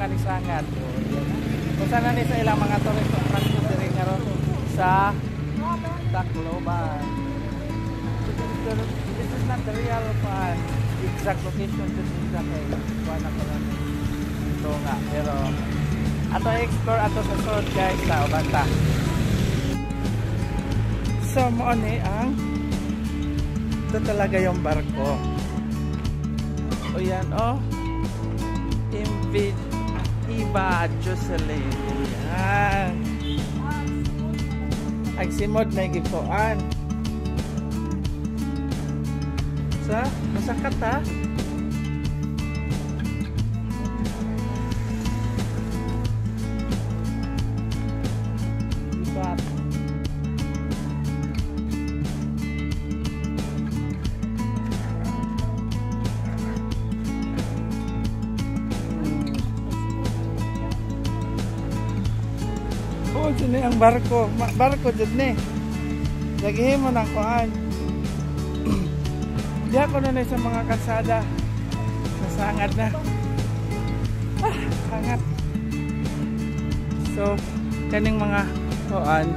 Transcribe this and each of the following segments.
kanisangan. Kung saan na sa ilang mga tourist attraction diri nga ron sa Tacloban. This is not the real exact location to sa kay kuana ko lang. Ito nga, pero ato explore ato sa south guys sa Obanta. So mo ni ang ito talaga yung barko. O yan o. Iba Jocelyn. Yan. Agsimod na gikuan. Sa masakat ha. Ibat. Oh, dyan ang barko. Barko dyan ni. Lagihin mo ng kuhan. Di ako na sa mga kalsada. Nasangad na. Hangat. So, kaning mga kuhan,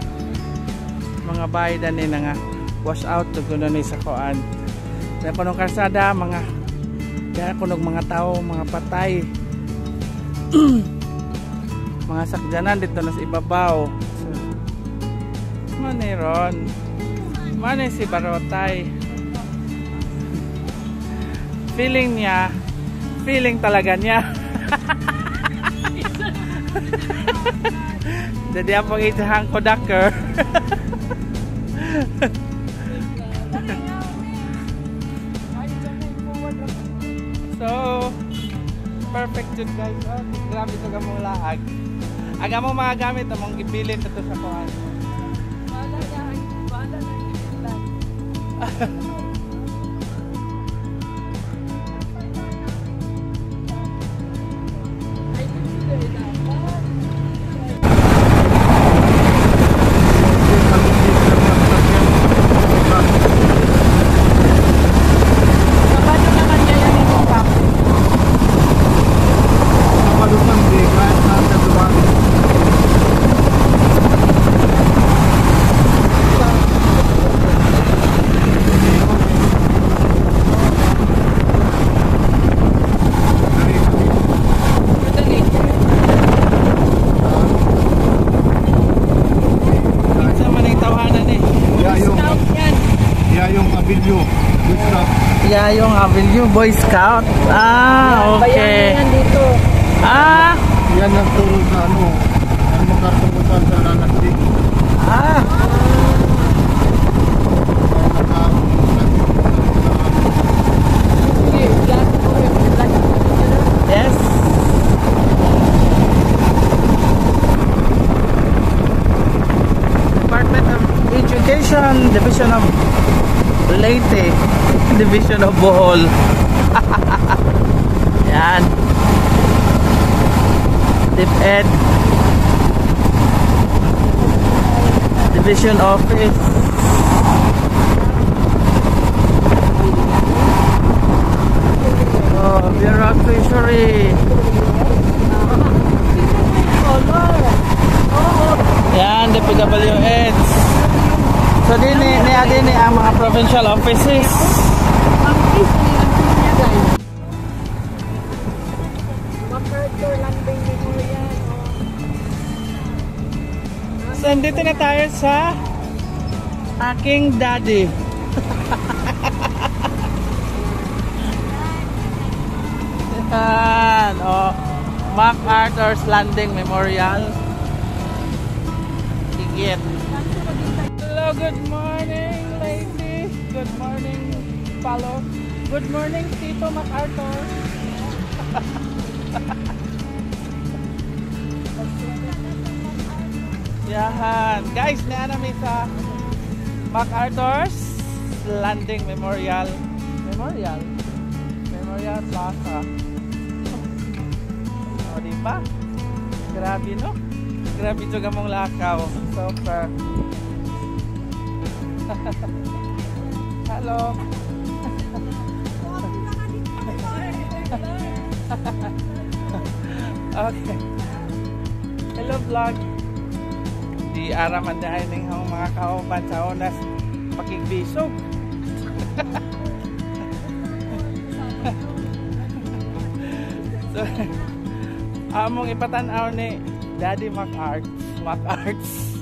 mga bahay ni na nga wash out to kuno ni sa kuhan. Sa punong kalsada, mga di ako mga tao, mga patay. Mga sakjanan dito na sa ibabaw. So, maniron. Mani si Barotay. Feeling talaga niya. Jadi apa itahang kodaker. So, perfect jud guys. Oh, grabe to gamong laag. Aga mo mga gamit among gibilin dito sa kuan. Wala na ilan. Yung Avenue Boy Scout. Ah, okay. Bayan dito. Ah, yan ang turo sa ano, ang magkatungkutan sa nanasig. ah. Yes. Department of Education, Division of Leyte, Division of Bohol. Yan. DepEd Division Office. Oh, Bureau of Treasury. Yan, DPWH. So din ang mga provincial offices. MacArthur Landing Memorial. So dito na tayo sa aking daddy. Yan, oh, MacArthur's Landing Memorial. Higit. Hello, good morning, lady. Good morning, Palo. Good morning, Tito MacArthur. Yan. Guys, naanami sa MacArthur's Landing Memorial. Memorial Plaza. O, diba? Grabe, no? Grabe ito gamong lakaw. Super. Hello. Okay. Hello vlog. Di araman dahil ng mga kauban sa onas pakigbisog. So, among ipatanaw ni Daddy Mac Arts.